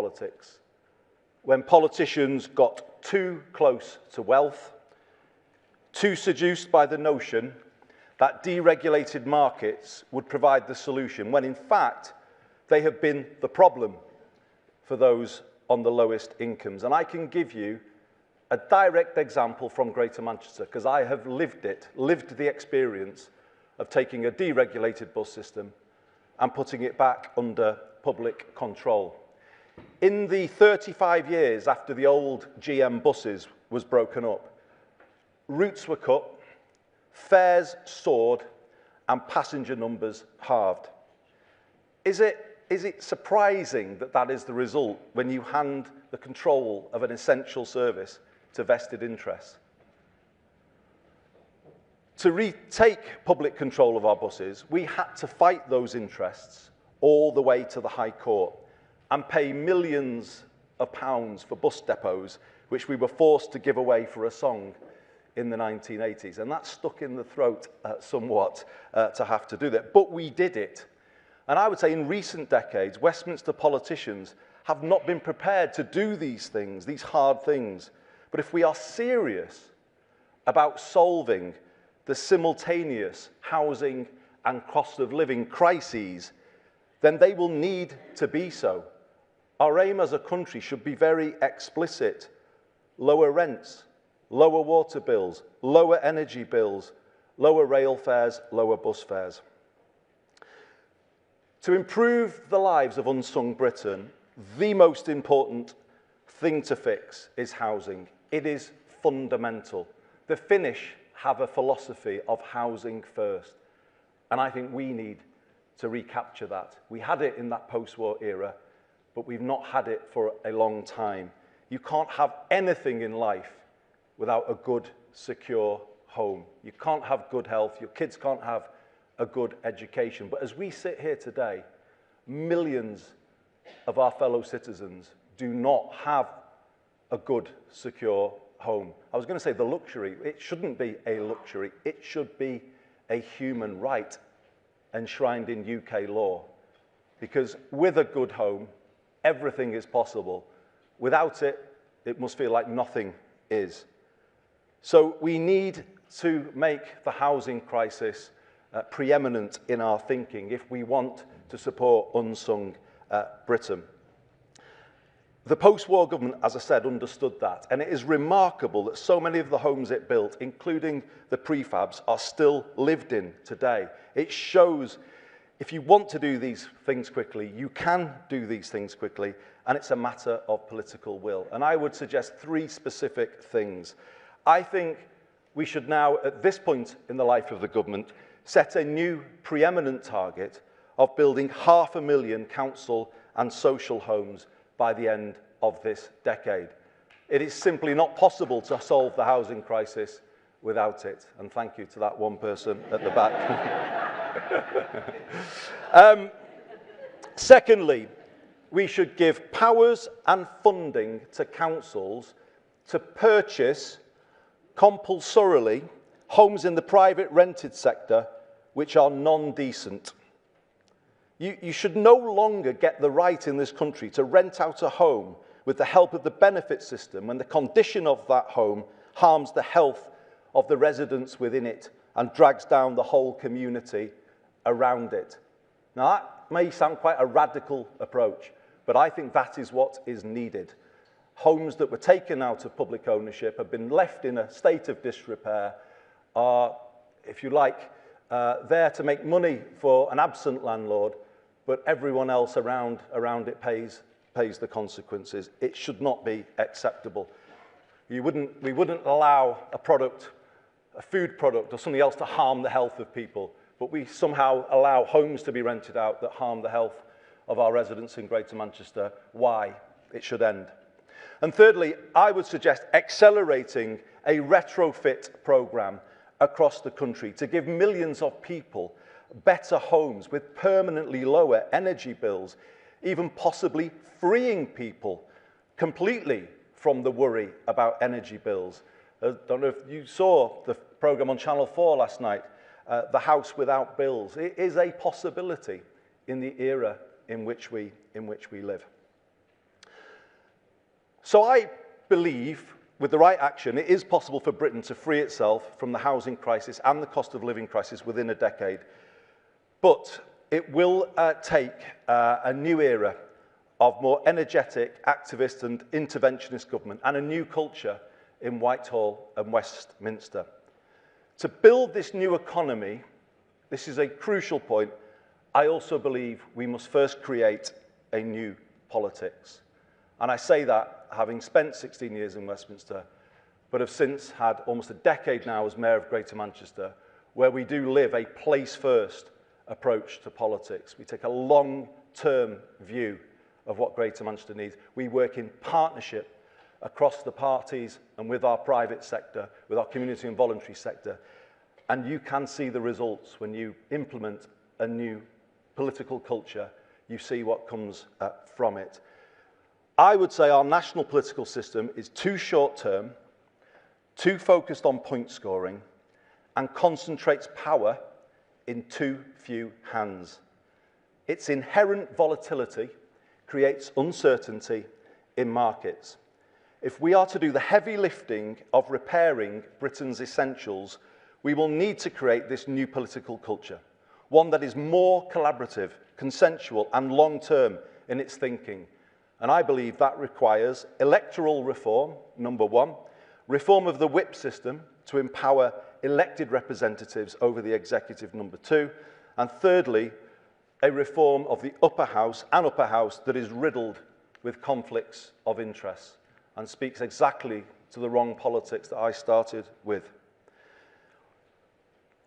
politics, when politicians got too close to wealth, too seduced by the notion that deregulated markets would provide the solution, when in fact they have been the problem for those on the lowest incomes. And I can give you a direct example from Greater Manchester, because I have lived the experience of taking a deregulated bus system and putting it back under public control. In the 35 years after the old GM buses was broken up, routes were cut, fares soared, and passenger numbers halved. Is it surprising that that is the result when you hand the control of an essential service to vested interests? To retake public control of our buses, we had to fight those interests all the way to the High Court and pay millions of pounds for bus depots, which we were forced to give away for a song in the 1980s. And that stuck in the throat somewhat to have to do that. But we did it. And I would say in recent decades, Westminster politicians have not been prepared to do these things, these hard things. But if we are serious about solving the simultaneous housing and cost of living crises, then they will need to be so. Our aim as a country should be very explicit. Lower rents, lower water bills, lower energy bills, lower rail fares, lower bus fares. To improve the lives of unsung Britain, the most important thing to fix is housing. It is fundamental. The Finnish have a philosophy of housing first, and I think we need to recapture that. We had it in that post-war era, but we've not had it for a long time. You can't have anything in life without a good, secure home. You can't have good health, your kids can't have a good education. But as we sit here today, millions of our fellow citizens do not have a good, secure home. I was going to say the luxury. It shouldn't be a luxury. It should be a human right enshrined in UK law. Because with a good home, everything is possible. Without it, it must feel like nothing is. So we need to make the housing crisis preeminent in our thinking if we want to support unsung Britain. The post-war government, as I said, understood that, and it is remarkable that so many of the homes it built, including the prefabs, are still lived in today. It shows if you want to do these things quickly, you can do these things quickly, and it's a matter of political will. And I would suggest three specific things. I think we should now, at this point in the life of the government, set a new preeminent target of building 500,000 council and social homes by the end of this decade. It is simply not possible to solve the housing crisis without it. And thank you to that one person at the back. Secondly, we should give powers and funding to councils to purchase compulsorily homes in the private rented sector which are non-decent. You should no longer get the right in this country to rent out a home with the help of the benefit system when the condition of that home harms the health of the residents within it and drags down the whole community around it. Now, that may sound quite a radical approach, but I think that is what is needed. Homes that were taken out of public ownership have been left in a state of disrepair, are, if you like, there to make money for an absent landlord, but everyone else around it pays the consequences. It should not be acceptable. We wouldn't allow a food product or something else to harm the health of people, but we somehow allow homes to be rented out that harm the health of our residents in Greater Manchester. Why? It should end. And thirdly, I would suggest accelerating a retrofit programme across the country to give millions of people better homes with permanently lower energy bills, even possibly freeing people completely from the worry about energy bills. I don't know if you saw the programme on Channel 4 last night, The House Without Bills. It is a possibility in the era in which we live. So I believe, with the right action, it is possible for Britain to free itself from the housing crisis and the cost of living crisis within a decade. But it will take a new era of more energetic, activist and interventionist government and a new culture in Whitehall and Westminster. To build this new economy, this is a crucial point, I also believe we must first create a new politics. And I say that having spent 16 years in Westminster, but have since had almost a decade now as Mayor of Greater Manchester, where we do live a place-first approach to politics. We take a long-term view of what Greater Manchester needs. We work in partnership across the parties and with our private sector, with our community and voluntary sector. And you can see the results when you implement a new political culture. You see what comes from it. I would say our national political system is too short-term, too focused on point scoring, and concentrates power in too few hands. Its inherent volatility creates uncertainty in markets. If we are to do the heavy lifting of repairing Britain's essentials, we will need to create this new political culture, one that is more collaborative, consensual, and long-term in its thinking. And I believe that requires electoral reform, number one, reform of the whip system to empower elected representatives over the executive, number two, and thirdly, a reform of the upper house that is riddled with conflicts of interest and speaks exactly to the wrong politics that I started with.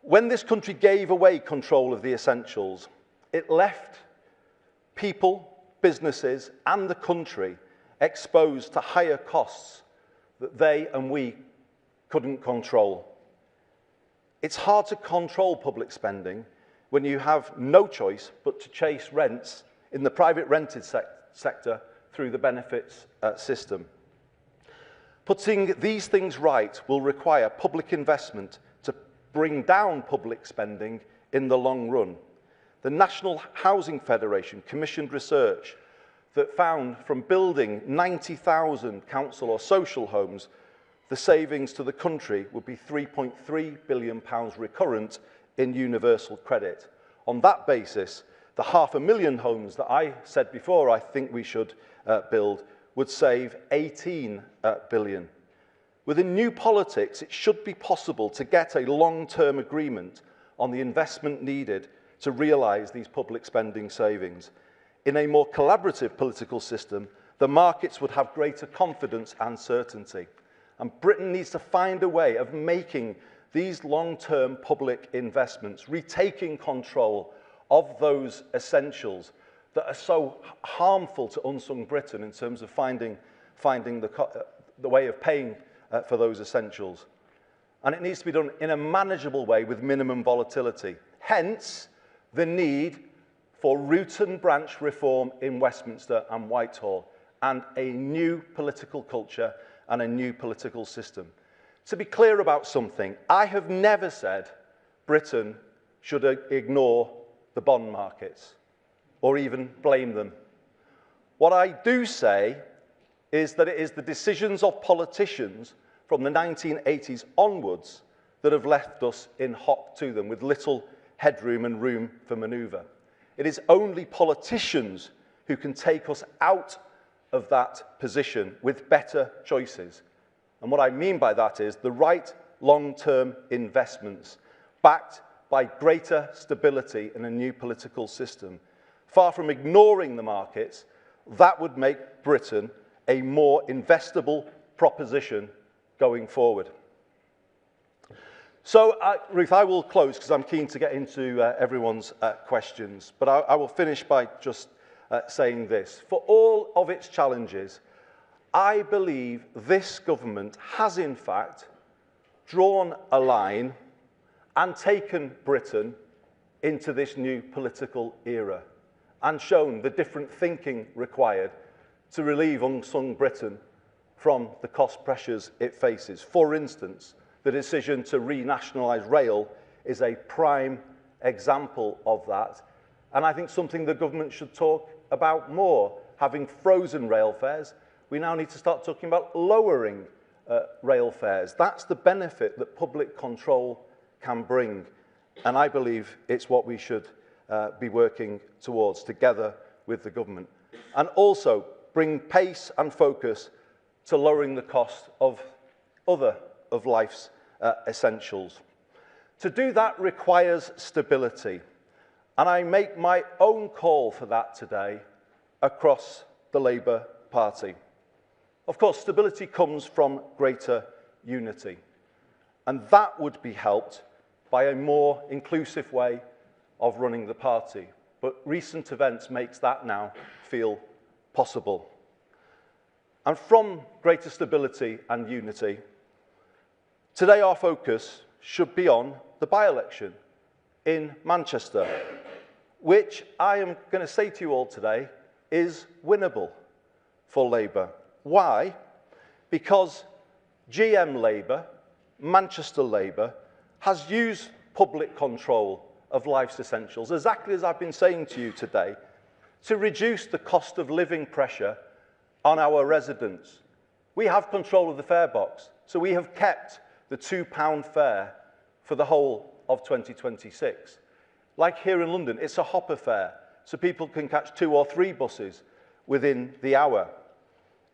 When this country gave away control of the essentials, it left people, businesses, and the country exposed to higher costs that they and we couldn't control. It's hard to control public spending when you have no choice but to chase rents in the private rented sector through the benefits system. Putting these things right will require public investment to bring down public spending in the long run. The National Housing Federation commissioned research that found from building 90,000 council or social homes, the savings to the country would be £3.3 billion recurrent in universal credit. On that basis, the 500,000 homes that I said before I think we should build would save 18 billion. With a new politics, it should be possible to get a long-term agreement on the investment needed to realise these public spending savings. In a more collaborative political system, the markets would have greater confidence and certainty. And Britain needs to find a way of making these long-term public investments, retaking control of those essentials that are so harmful to unsung Britain in terms of finding the way of paying for those essentials. And it needs to be done in a manageable way with minimum volatility. Hence, the need for root and branch reform in Westminster and Whitehall, and a new political culture and a new political system. To be clear about something, I have never said Britain should ignore the bond markets or even blame them. What I do say is that it is the decisions of politicians from the 1980s onwards that have left us in hock to them with little headroom and room for manoeuvre. It is only politicians who can take us out of that position with better choices. And what I mean by that is the right long-term investments backed by greater stability in a new political system. Far from ignoring the markets, that would make Britain a more investable proposition going forward. So, Ruth, I will close because I'm keen to get into everyone's questions, but I will finish by just saying this. For all of its challenges, I believe this government has in fact drawn a line and taken Britain into this new political era and shown the different thinking required to relieve unsung Britain from the cost pressures it faces. For instance, the decision to renationalise rail is a prime example of that, and I think something the government should talk about more, having frozen rail fares, We now need to start talking about lowering rail fares. That's the benefit that public control can bring. And I believe it's what we should be working towards together with the government. And also bring pace and focus to lowering the cost of other of life's essentials. To do that requires stability. And I make my own call for that today across the Labour Party. Of course, stability comes from greater unity. And that would be helped by a more inclusive way of running the party. But recent events makes that now feel possible. And from greater stability and unity, today our focus should be on the by-election in Manchester, which I am going to say to you all today is winnable for Labour. Why? Because GM Labour, Manchester Labour, has used public control of life's essentials, exactly as I've been saying to you today, to reduce the cost of living pressure on our residents. We have control of the fare box, so we have kept the £2 fare for the whole of 2026. Like here in London, it's a hopper fare, so people can catch 2 or 3 buses within the hour.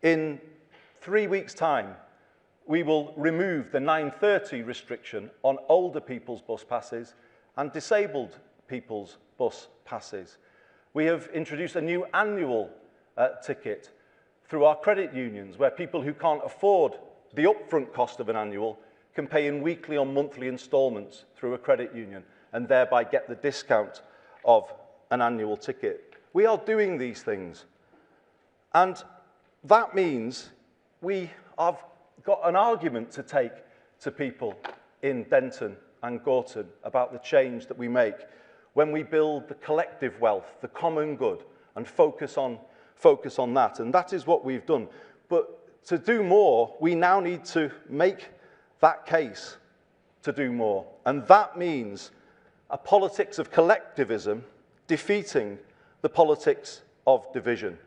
In 3 weeks' time, we will remove the 9:30 restriction on older people's bus passes and disabled people's bus passes. We have introduced a new annual ticket through our credit unions, where people who can't afford the upfront cost of an annual can pay in weekly or monthly instalments through a credit union and thereby get the discount of an annual ticket. We are doing these things. And that means we have got an argument to take to people in Denton and Gorton about the change that we make when we build the collective wealth, the common good, and focus on that. And that is what we've done. But to do more, we now need to make that case to do more. And that means a politics of collectivism defeating the politics of division.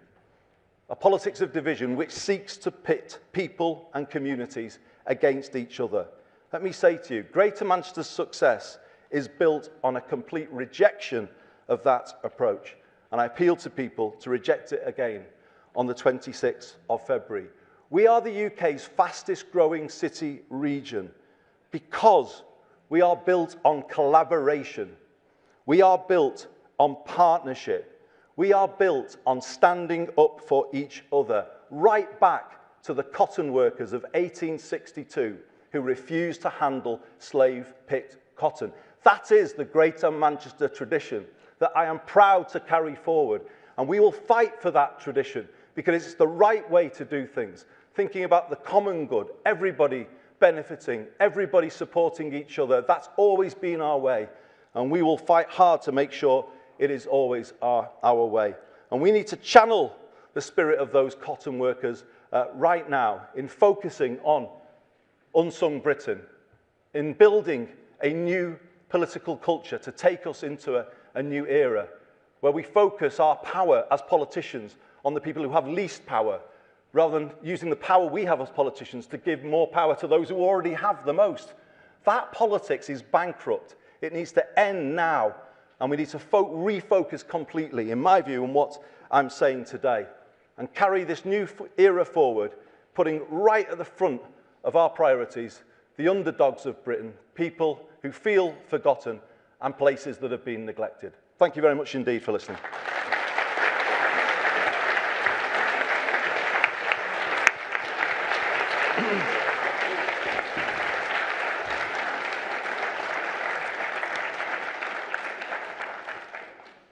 A politics of division which seeks to pit people and communities against each other. Let me say to you, Greater Manchester's success is built on a complete rejection of that approach. And I appeal to people to reject it again on the 26th of February. We are the UK's fastest growing city region because we are built on collaboration. We are built on partnership. We are built on standing up for each other, right back to the cotton workers of 1862 who refused to handle slave-picked cotton. That is the Greater Manchester tradition that I am proud to carry forward. And we will fight for that tradition because it's the right way to do things. Thinking about the common good, everybody benefiting, everybody supporting each other. That's always been our way. And we will fight hard to make sure it is always our way. And we need to channel the spirit of those cotton workers right now in focusing on unsung Britain, in building a new political culture to take us into a new era where we focus our power as politicians on the people who have least power rather than using the power we have as politicians to give more power to those who already have the most. That politics is bankrupt. It needs to end now. And we need to refocus completely, in my view, on what I'm saying today and carry this new era forward, putting right at the front of our priorities the underdogs of Britain, people who feel forgotten and places that have been neglected. Thank you very much indeed for listening.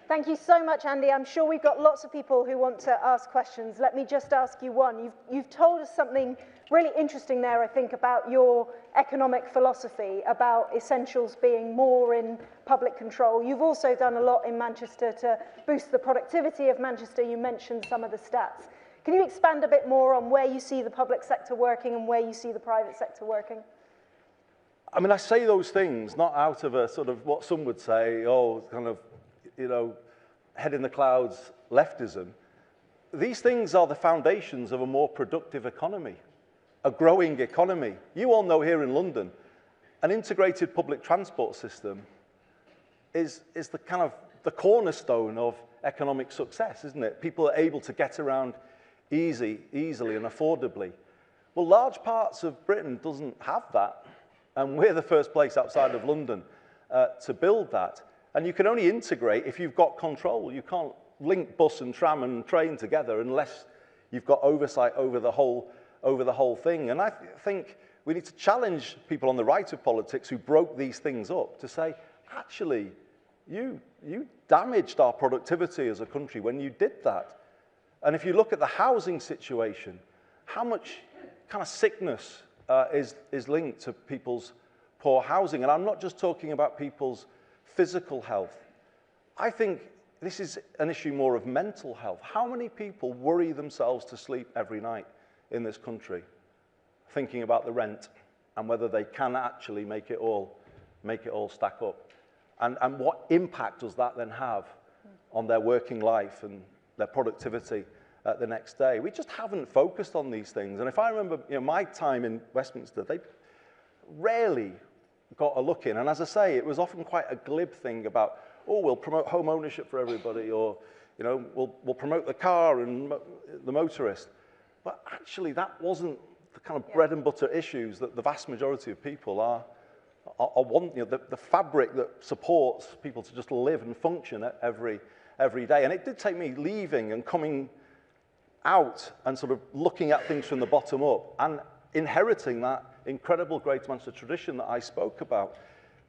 Thank you so much, Andy. I'm sure we've got lots of people who want to ask questions. Let me just ask you one. You've told us something really interesting there, I think, about your economic philosophy, about essentials being more in public control. You've also done a lot in Manchester to boost the productivity of Manchester. You mentioned some of the stats. Can you expand a bit more on where you see the public sector working and where you see the private sector working? I mean, I say those things not out of a sort of what some would say, oh, kind of, you know, head in the clouds leftism. these things are the foundations of a more productive economy, a growing economy. You all know here in London, an integrated public transport system is the kind of the cornerstone of economic success, isn't it? People are able to get around easily and affordably. Well, large parts of Britain doesn't have that, and we're the first place outside of London to build that. And you can only integrate if you've got control. You can't link bus and tram and train together unless you've got oversight over the whole thing. And I think we need to challenge people on the right of politics who broke these things up to say, actually, you damaged our productivity as a country when you did that. And if you look at the housing situation, how much kind of sickness is linked to people's poor housing? And I'm not just talking about people's physical health. I think this is an issue more of mental health. How many people worry themselves to sleep every night in this country thinking about the rent and whether they can actually make it all stack up? And what impact does that then have on their working life and their productivity the next day? We just haven't focused on these things. And if I remember my time in Westminster, they rarely got a look in. And as I say, it was often quite a glib thing about, oh, we'll promote home ownership for everybody, or we'll promote the car and the motorist. But actually, that wasn't the kind of bread and butter issues that the vast majority of people are wanting, the fabric that supports people to just live and function every day. And it did take me leaving and coming out and sort of looking at things from the bottom up and inheriting that incredible Greater Manchester tradition that I spoke about,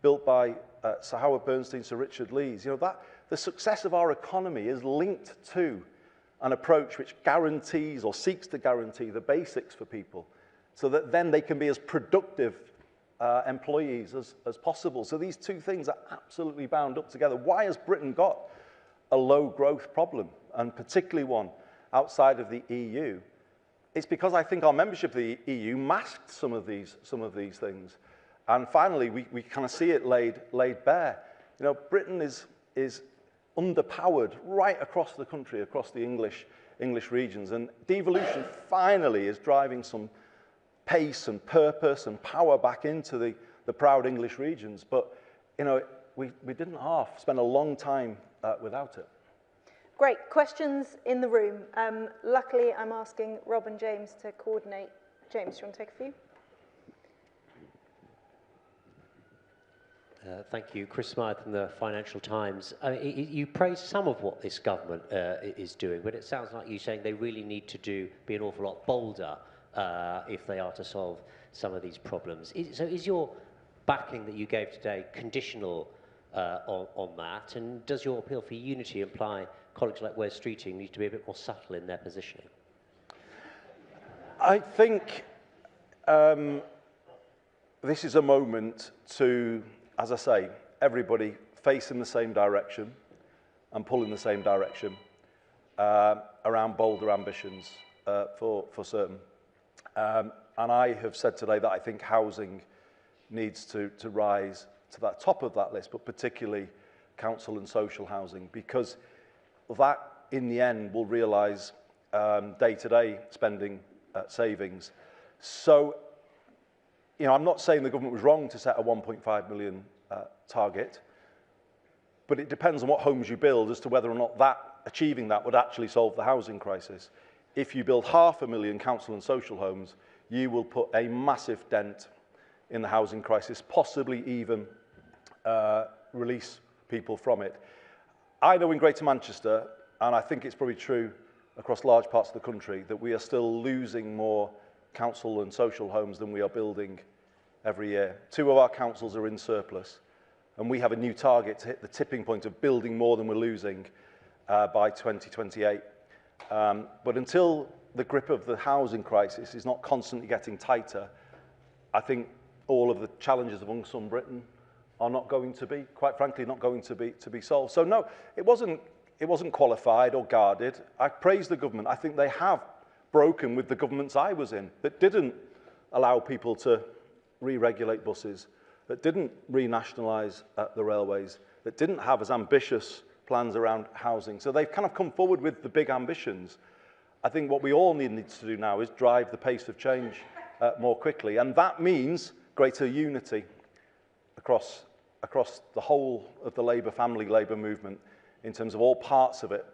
built by Sir Howard Bernstein, Sir Richard Lees. That the success of our economy is linked to an approach which guarantees or seeks to guarantee the basics for people so that then they can be as productive employees as possible. So these two things are absolutely bound up together. Why has Britain got a low growth problem, and particularly one outside of the EU? It's because I think our membership of the EU masked some of these things. And finally, we kind of see it laid bare. Britain is underpowered right across the country, across the English regions. And devolution finally is driving some pace and purpose and power back into the proud English regions. But, we didn't spend a long time without it. Great. Questions in the room. Luckily, I'm asking Rob and James to coordinate. James, do you want to take a few? Thank you. Chris Smythe from the Financial Times. You praised some of what this government is doing, but it sounds like you're saying they really need to be an awful lot bolder if they are to solve some of these problems. So is your backing that you gave today conditional on that? And does your appeal for unity imply colleagues like Wes Streeting need to be a bit more subtle in their positioning? I think this is a moment to, as I say, everybody face in the same direction and pull in the same direction around bolder ambitions for certain. And I have said today that I think housing needs to rise to that top of that list, but particularly council and social housing, because that in the end will realise day-to-day spending savings. So, I'm not saying the government was wrong to set a 1.5 million target, but it depends on what homes you build as to whether or not achieving that would actually solve the housing crisis. If you build 500,000 council and social homes, you will put a massive dent in the housing crisis, possibly even release people from it. I know in Greater Manchester, and I think it's probably true across large parts of the country, that we are still losing more council and social homes than we are building every year. 2 of our councils are in surplus, and we have a new target to hit the tipping point of building more than we're losing by 2028. But until the grip of the housing crisis is not constantly getting tighter, I think all of the challenges of unsung Britain are not going to be, quite frankly, not going to be solved. So no, it wasn't qualified or guarded. I praise the government. I think they have broken with the governments I was in that didn't allow people to re-regulate buses, that didn't renationalise the railways, that didn't have as ambitious plans around housing. So they've kind of come forward with the big ambitions, I think what we all need to do now is drive the pace of change more quickly, and that means greater unity across the whole of the Labour movement in terms of all parts of it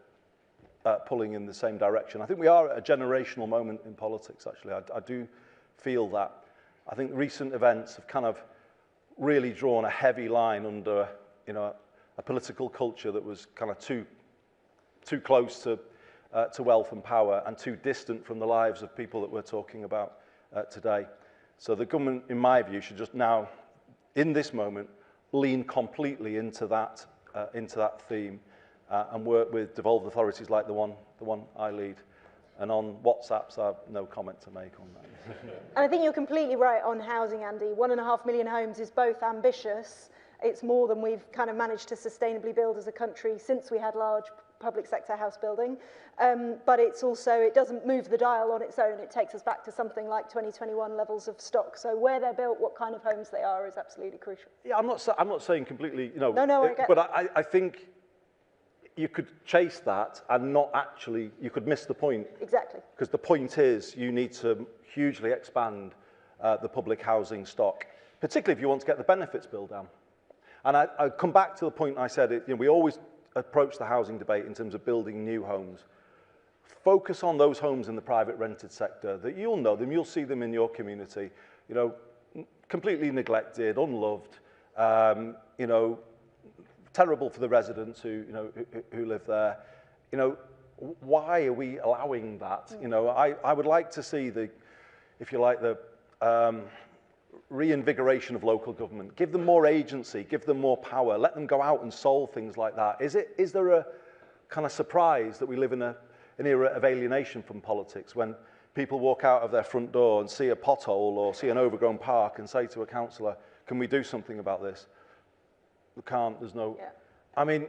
pulling in the same direction. I think we are at a generational moment in politics, actually. I do feel that. I think recent events have kind of really drawn a heavy line under, a political culture that was kind of too close to wealth and power and too distant from the lives of people that we're talking about today. So the government, in my view, should just now, in this moment, lean completely into that theme and work with devolved authorities like the one I lead. And on WhatsApps, I have no comment to make on that. And I think you're completely right on housing, Andy. 1.5 million homes is both ambitious. It's more than we've kind of managed to sustainably build as a country since we had large public sector house building. But it's also, it doesn't move the dial on its own. It takes us back to something like 2021 levels of stock. So where they're built, what kind of homes they are is absolutely crucial. Yeah, I'm not saying completely, No, I get but I think you could chase that and not actually, you could miss the point. Exactly. Because the point is you need to hugely expand the public housing stock, particularly if you want to get the benefits bill down. And I come back to the point I said, we always approach the housing debate in terms of building new homes. Focus on those homes in the private rented sector that you'll know them, you'll see them in your community, completely neglected, unloved, terrible for the residents who live there. Why are we allowing that? I would like to see the reinvigoration of local government. Give them more agency, give them more power, let them go out and solve things like that. Is there a kind of surprise that we live in an era of alienation from politics when people walk out of their front door and see a pothole or see an overgrown park and say to a councillor, can we do something about this? We can't, there's no... Yeah. I mean,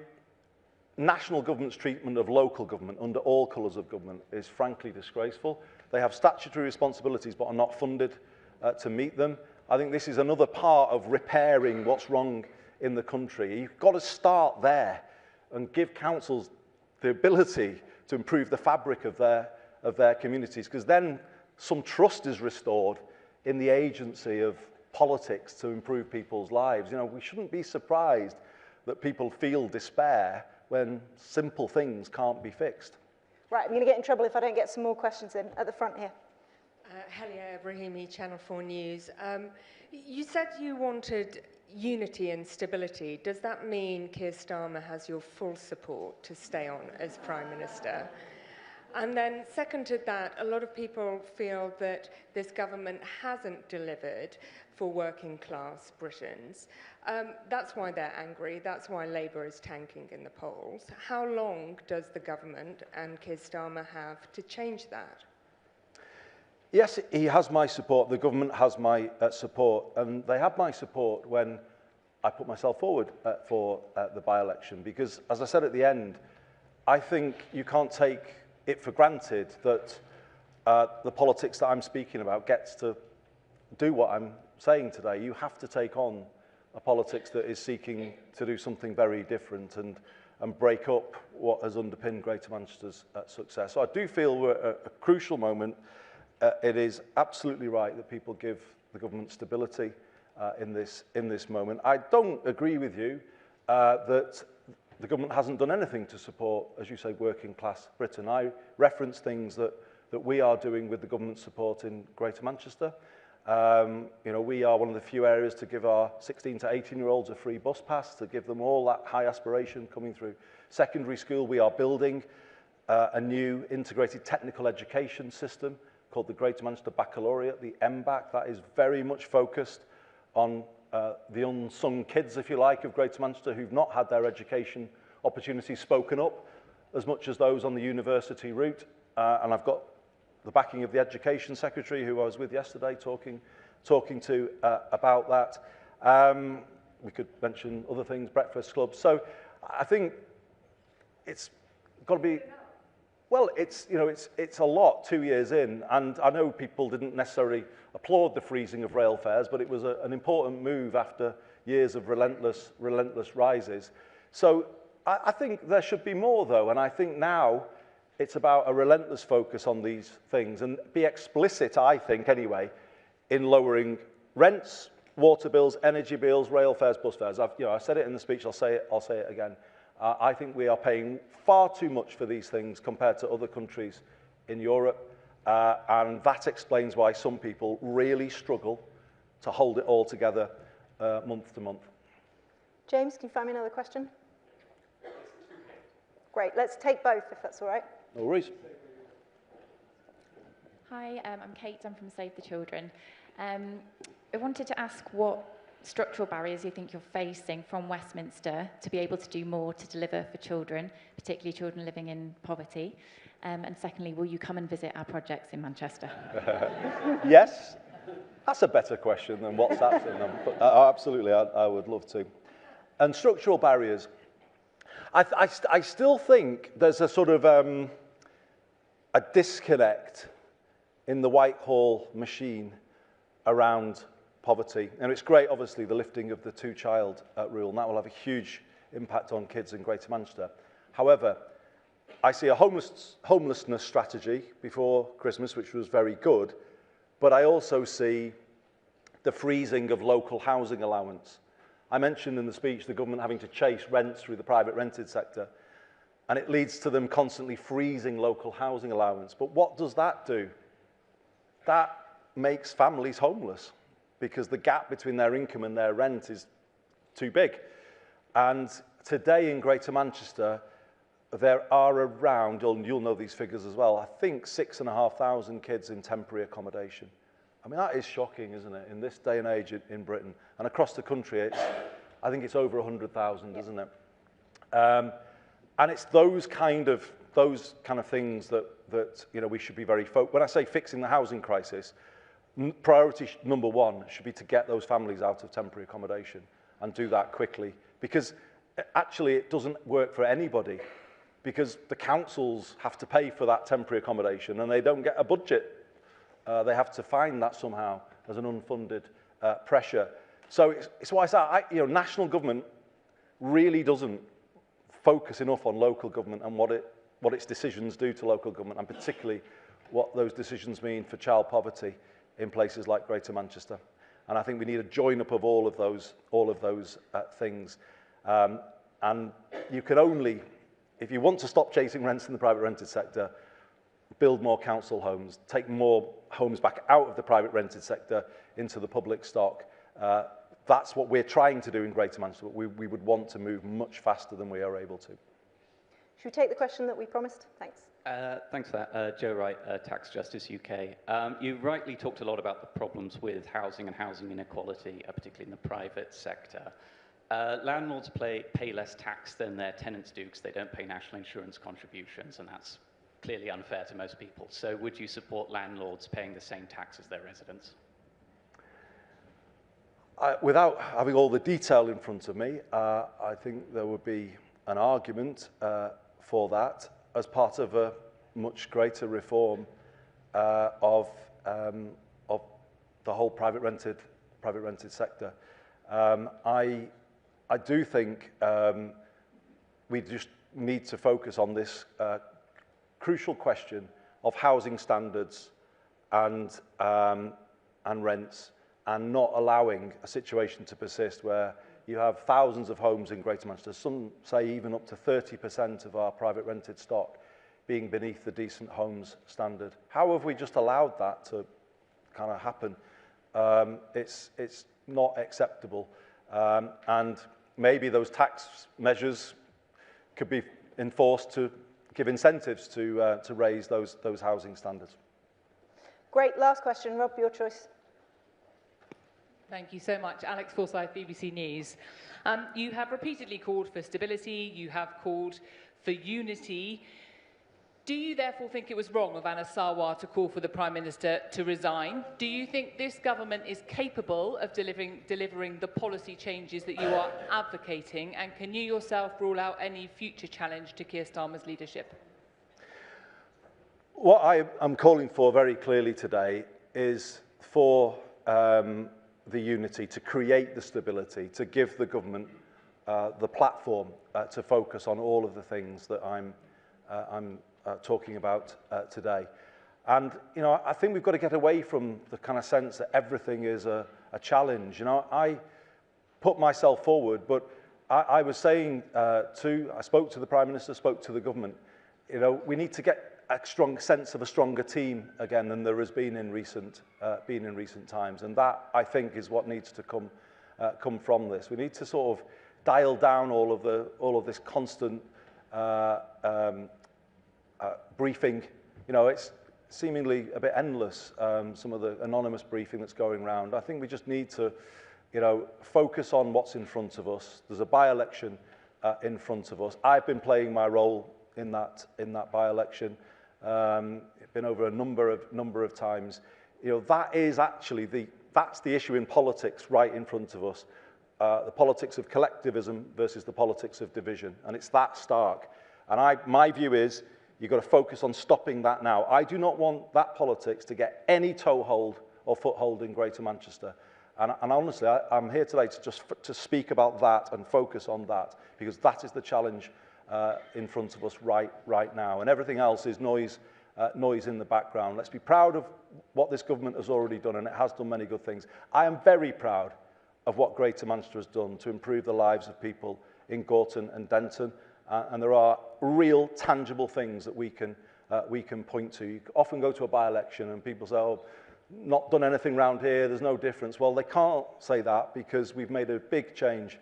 national government's treatment of local government under all colours of government is frankly disgraceful. They have statutory responsibilities but are not funded to meet them. I think this is another part of repairing what's wrong in the country. You've got to start there and give councils the ability to improve the fabric of their communities, because then some trust is restored in the agency of politics to improve people's lives. We shouldn't be surprised that people feel despair when simple things can't be fixed. Right, I'm going to get in trouble if I don't get some more questions in at the front here. Helia Ibrahimi, Channel 4 News. You said you wanted unity and stability. Does that mean Keir Starmer has your full support to stay on as Prime Minister? And then second to that, a lot of people feel that this government hasn't delivered for working class Britons. That's why they're angry. That's why Labour is tanking in the polls. How long does the government and Keir Starmer have to change that? Yes, he has my support. The government has my support. And they had my support when I put myself forward for the by-election. Because, as I said at the end, I think you can't take it for granted that the politics that I'm speaking about gets to do what I'm saying today. You have to take on a politics that is seeking to do something very different and break up what has underpinned Greater Manchester's success. So I do feel we're at a crucial moment. It is absolutely right that people give the government stability in this moment. I don't agree with you that the government hasn't done anything to support, as you say, working class Britain. I reference things that we are doing with the government support in Greater Manchester. We are one of the few areas to give our 16 to 18-year-olds a free bus pass, to give them all that high aspiration coming through secondary school. We are building a new integrated technical education system called the Greater Manchester Baccalaureate, the MBAC. That is very much focused on the unsung kids, if you like, of Greater Manchester who've not had their education opportunities spoken up as much as those on the university route. And I've got the backing of the Education Secretary, who I was with yesterday, talking to about that. We could mention other things, breakfast clubs. So I think it's got to be... Well, it's a lot 2 years in, and I know people didn't necessarily applaud the freezing of rail fares, but it was an important move after years of relentless rises. So I think there should be more, though, and I think now It's about a relentless focus on these things and be explicit, I think, anyway, in lowering rents, water bills, energy bills, rail fares, bus fares. I said it in the speech, I'll say it again. I think we are paying far too much for these things compared to other countries in Europe, and that explains why some people really struggle to hold it all together month to month. James, can you find me another question? Great, let's take both if that's all right. No worries. Hi, I'm Kate, I'm from Save the Children. I wanted to ask what structural barriers you think you're facing from Westminster to be able to do more to deliver for children, particularly children living in poverty. And secondly, will you come and visit our projects in Manchester? Yes, that's a better question than what's happening. But absolutely, I would love to. And structural barriers. I still think there's a sort of a disconnect in the Whitehall machine around poverty. And it's great, obviously, the lifting of the two-child rule, and that will have a huge impact on kids in Greater Manchester. However, I see a homelessness strategy before Christmas, which was very good, but I also see the freezing of local housing allowance. I mentioned in the speech the government having to chase rents through the private rented sector, and it leads to them constantly freezing local housing allowance. But what does that do? That makes families homeless because the gap between their income and their rent is too big. And today in Greater Manchester, there are around, you'll know these figures as well, I think 6,500 kids in temporary accommodation. I mean, that is shocking, isn't it, in this day and age in Britain. And across the country, I think it's over 100,000, isn't it? And it's those kind of things that we should be very focused. When I say fixing the housing crisis, priority number one should be to get those families out of temporary accommodation and do that quickly. Because actually, it doesn't work for anybody because the councils have to pay for that temporary accommodation and they don't get a budget. They have to find that somehow as an unfunded pressure. So it's why I say, national government really doesn't focus enough on local government and what its decisions do to local government, and particularly what those decisions mean for child poverty in places like Greater Manchester. And I think we need a join up of all of those things. And you can only, if you want to stop chasing rents in the private rented sector, build more council homes, take more homes back out of the private rented sector into the public stock. That's what we're trying to do in Greater Manchester, but we would want to move much faster than we are able to. Should we take the question that we promised? Thanks. Thanks for that. Joe Wright, Tax Justice UK. You rightly talked a lot about the problems with housing and housing inequality, particularly in the private sector. Landlords pay less tax than their tenants do because they don't pay national insurance contributions, and that's clearly unfair to most people. So would you support landlords paying the same tax as their residents? Without having all the detail in front of me, I think there would be an argument for that as part of a much greater reform of the whole private rented sector. I do think we just need to focus on this crucial question of housing standards and rents, and not allowing a situation to persist where you have thousands of homes in Greater Manchester, some say even up to 30% of our private rented stock being beneath the decent homes standard. How have we just allowed that to kind of happen? It's not acceptable. And maybe those tax measures could be enforced to give incentives to raise those housing standards. Great, last question. Rob, your choice. Thank you so much. Alex Forsyth, BBC News. You have repeatedly called for stability, you have called for unity. Do you therefore think it was wrong of Anna Sarwar to call for the Prime Minister to resign? Do you think this government is capable of delivering the policy changes that you are advocating? And can you yourself rule out any future challenge to Keir Starmer's leadership? What I am calling for very clearly today is for the unity, to create the stability, to give the government the platform to focus on all of the things that I'm talking about today. And, you know, I think we've got to get away from the kind of sense that everything is a challenge. You know, I put myself forward, but I was saying I spoke to the Prime Minister, spoke to the government, you know, we need to get a strong sense of a stronger team again than there has been in recent times. And that, I think, is what needs to come from this. We need to sort of dial down all of this constant briefing. You know, it's seemingly a bit endless, some of the anonymous briefing that's going around. I think we just need to, you know, focus on what's in front of us. There's a by-election in front of us. I've been playing my role in that by-election. It's been over a number of times. You know, that is actually that's the issue in politics right in front of us. The politics of collectivism versus the politics of division, and it's that stark. And my view is you've got to focus on stopping that now. I do not want that politics to get any toehold or foothold in Greater Manchester. And honestly, I'm here today to speak about that and focus on that, because that is the challenge in front of us right now. And everything else is noise in the background. Let's be proud of what this government has already done, and it has done many good things. I am very proud of what Greater Manchester has done to improve the lives of people in Gorton and Denton. And there are real, tangible things that we can point to. You often go to a by-election and people say, oh, not done anything around here, there's no difference. Well, they can't say that because we've made a big change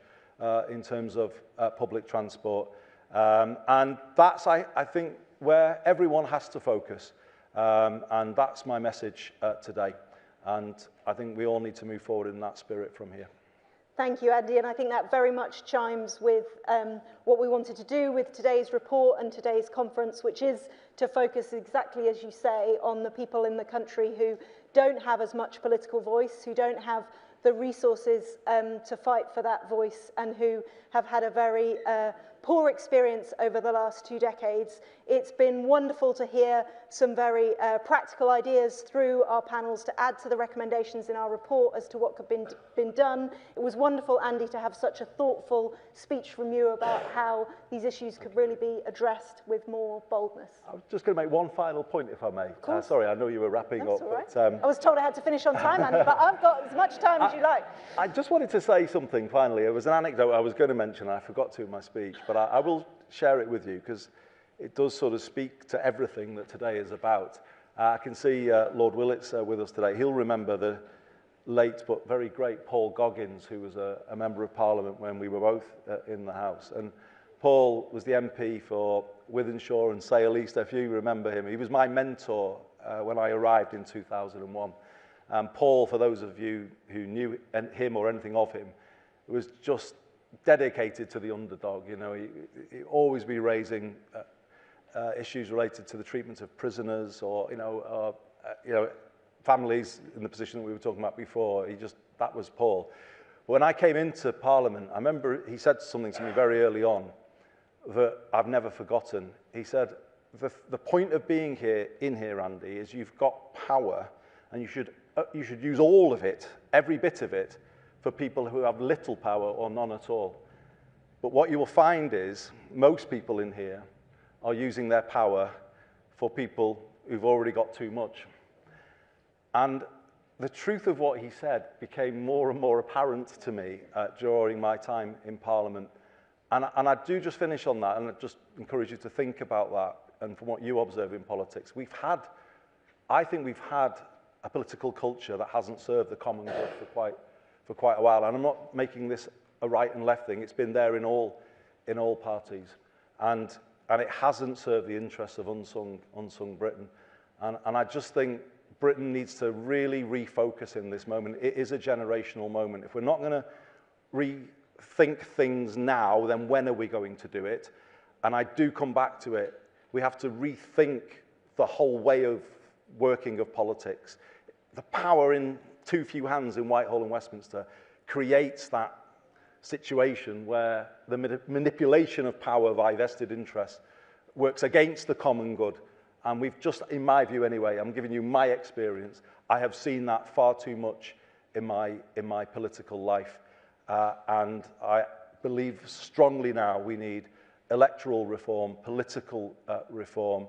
in terms of public transport. And that's, I think, where everyone has to focus. And that's my message today. And I think we all need to move forward in that spirit from here. Thank you, Andy, and I think that very much chimes with what we wanted to do with today's report and today's conference, which is to focus exactly as you say on the people in the country who don't have as much political voice, who don't have the resources to fight for that voice, and who have had a very poor experience over the last 2 decades. It's been wonderful to hear some very practical ideas through our panels to add to the recommendations in our report as to what could have been done. It was wonderful, Andy, to have such a thoughtful speech from you about how these issues could really be addressed with more boldness. I was just going to make one final point, if I may. Sorry, I know you were wrapping up. Right. But, I was told I had to finish on time, Andy, but I've got as much time as you like. I just wanted to say something finally. It was an anecdote I was going to mention, and I forgot to in my speech, but I will share it with you because it does sort of speak to everything that today is about. I can see Lord Willits with us today. He'll remember the late but very great Paul Goggins, who was a Member of Parliament when we were both in the House. And Paul was the MP for Wythenshawe and Sale East, if you remember him. He was my mentor when I arrived in 2001. Paul, for those of you who knew him or anything of him, was just dedicated to the underdog. You know, he'd always be raising issues related to the treatment of prisoners or, you know, families in the position that we were talking about before. That was Paul. When I came into Parliament, I remember he said something to me very early on that I've never forgotten. He said, the point of being in here, Andy, is you've got power and you should use all of it, every bit of it, for people who have little power or none at all. But what you will find is most people in here are using their power for people who've already got too much. And the truth of what he said became more and more apparent to me during my time in Parliament. And I do just finish on that, and I just encourage you to think about that and from what you observe in politics. I think we've had a political culture that hasn't served the common good for quite a while. And I'm not making this a right and left thing. It's been there in all parties. And it hasn't served the interests of unsung Britain. And I just think Britain needs to really refocus in this moment. It is a generational moment. If we're not going to rethink things now, then when are we going to do it? And I do come back to it. We have to rethink the whole way of working of politics. The power in too few hands in Whitehall and Westminster creates that situation where the manipulation of power by vested interests works against the common good. And we've just, in my view anyway, I'm giving you my experience, I have seen that far too much in my political life. And I believe strongly now we need electoral reform, political reform,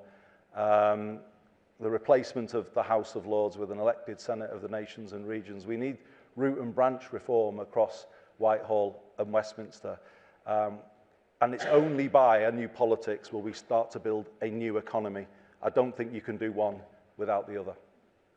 the replacement of the House of Lords with an elected Senate of the nations and regions. We need root and branch reform across Whitehall and Westminster. And it's only by a new politics will we start to build a new economy. I don't think you can do one without the other.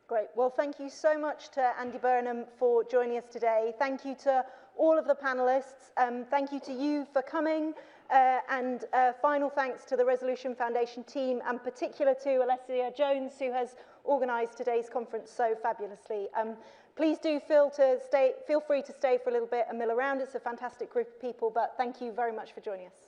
Great. Well, thank you so much to Andy Burnham for joining us today. Thank you to all of the panellists. Thank you to you for coming. And final thanks to the Resolution Foundation team, and particular to Alessia Jones, who has organised today's conference so fabulously. Please do feel free to stay for a little bit and mill around. It's a fantastic group of people, but thank you very much for joining us.